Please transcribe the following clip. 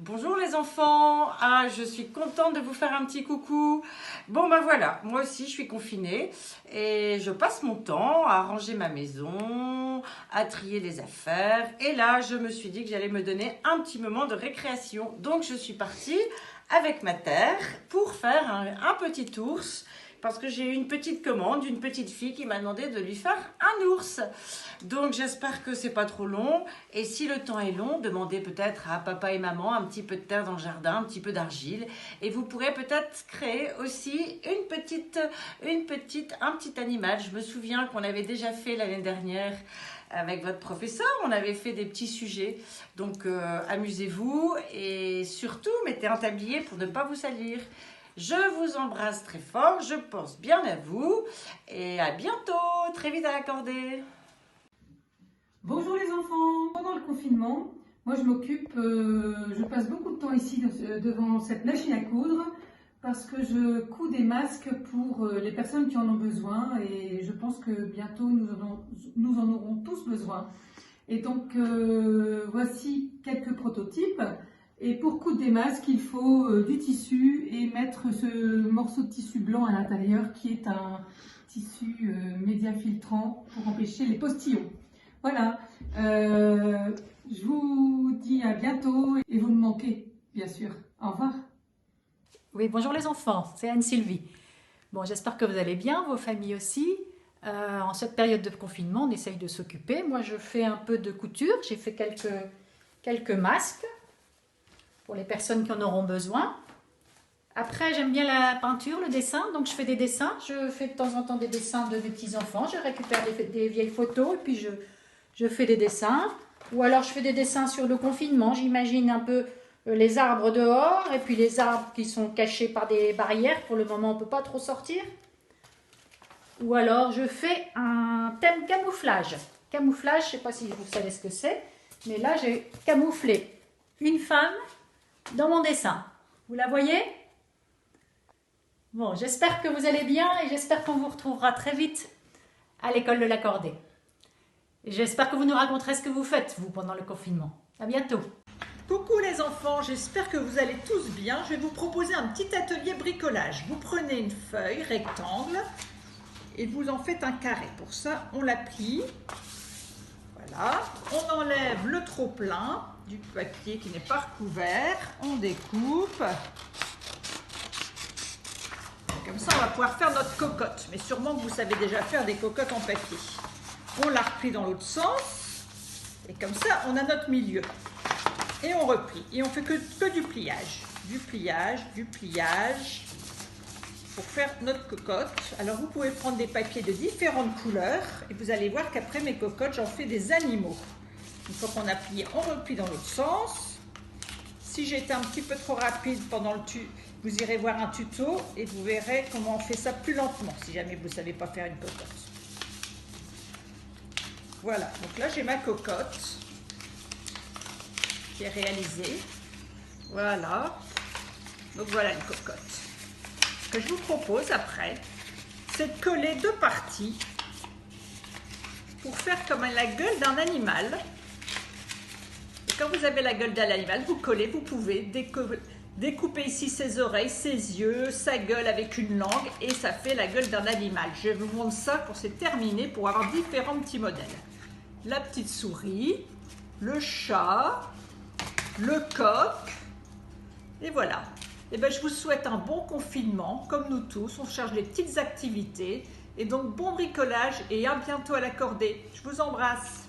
Bonjour les enfants, je suis contente de vous faire un petit coucou. Bon ben voilà, moi aussi je suis confinée et je passe mon temps à ranger ma maison, à trier les affaires. Et là, je me suis dit que j'allais me donner un petit moment de récréation. Donc je suis partie avec ma terre pour faire un petit ours. Parce que j'ai eu une petite commande d'une petite fille qui m'a demandé de lui faire un ours. Donc j'espère que c'est pas trop long. Et si le temps est long, demandez peut-être à papa et maman un petit peu de terre dans le jardin, un petit peu d'argile. Et vous pourrez peut-être créer aussi un petit animal. Je me souviens qu'on avait déjà fait l'année dernière avec votre professeur, on avait fait des petits sujets. Donc amusez-vous et surtout mettez un tablier pour ne pas vous salir. Je vous embrasse très fort, je pense bien à vous et à bientôt, très vite à l'accorder. Bonjour les enfants. Pendant le confinement, moi je passe beaucoup de temps ici devant cette machine à coudre parce que je couds des masques pour les personnes qui en ont besoin et je pense que bientôt nous en aurons tous besoin. Et donc voici quelques prototypes. Et pour coudre des masques, il faut du tissu et mettre ce morceau de tissu blanc à l'intérieur qui est un tissu médiafiltrant pour empêcher les postillons. Voilà, je vous dis à bientôt et vous me manquez, bien sûr. Au revoir. Oui, bonjour les enfants, c'est Anne-Sylvie. Bon, j'espère que vous allez bien, vos familles aussi. En cette période de confinement, on essaye de s'occuper. Moi, je fais un peu de couture. J'ai fait quelques masques pour les personnes qui en auront besoin. Après, j'aime bien la peinture, le dessin, donc je fais des dessins. Je fais de temps en temps des dessins de mes petits-enfants. Je récupère des vieilles photos et puis je fais des dessins. Ou alors, je fais des dessins sur le confinement. J'imagine un peu les arbres dehors et puis les arbres qui sont cachés par des barrières. Pour le moment, on ne peut pas trop sortir. Ou alors, je fais un thème camouflage. Camouflage, je ne sais pas si vous savez ce que c'est, mais là, j'ai camouflé une femme dans mon dessin. Vous la voyez? Bon, j'espère que vous allez bien et j'espère qu'on vous retrouvera très vite à l'école de l'accordé. J'espère que vous nous raconterez ce que vous faites, vous, pendant le confinement. À bientôt. Coucou les enfants, j'espère que vous allez tous bien. Je vais vous proposer un petit atelier bricolage. Vous prenez une feuille rectangle et vous en faites un carré. Pour ça, on la plie. Voilà. On enlève le trop-plein du papier qui n'est pas recouvert. On découpe. Comme ça, on va pouvoir faire notre cocotte. Mais sûrement que vous savez déjà faire des cocottes en papier. On la replie dans l'autre sens. Et comme ça, on a notre milieu. Et on replie. Et on fait que du pliage. Du pliage, du pliage. Pour faire notre cocotte. Alors, vous pouvez prendre des papiers de différentes couleurs. Et vous allez voir qu'après mes cocottes, j'en fais des animaux. Une fois qu'on a plié, on replie dans l'autre sens. Si j'ai été un petit peu trop rapide pendant le tuto, vous irez voir un tuto et vous verrez comment on fait ça plus lentement, si jamais vous ne savez pas faire une cocotte. Voilà, donc là j'ai ma cocotte qui est réalisée. Voilà, donc voilà une cocotte. Ce que je vous propose après, c'est de coller deux parties pour faire comme la gueule d'un animal. Et quand vous avez la gueule d'un animal, vous collez, vous pouvez découper ici ses oreilles, ses yeux, sa gueule avec une langue et ça fait la gueule d'un animal. Je vous montre ça pour c'est terminé pour avoir différents petits modèles. La petite souris, le chat, le coq et voilà. Et ben, je vous souhaite un bon confinement comme nous tous. On cherche des petites activités et donc bon bricolage et à bientôt à l'accordé. Je vous embrasse.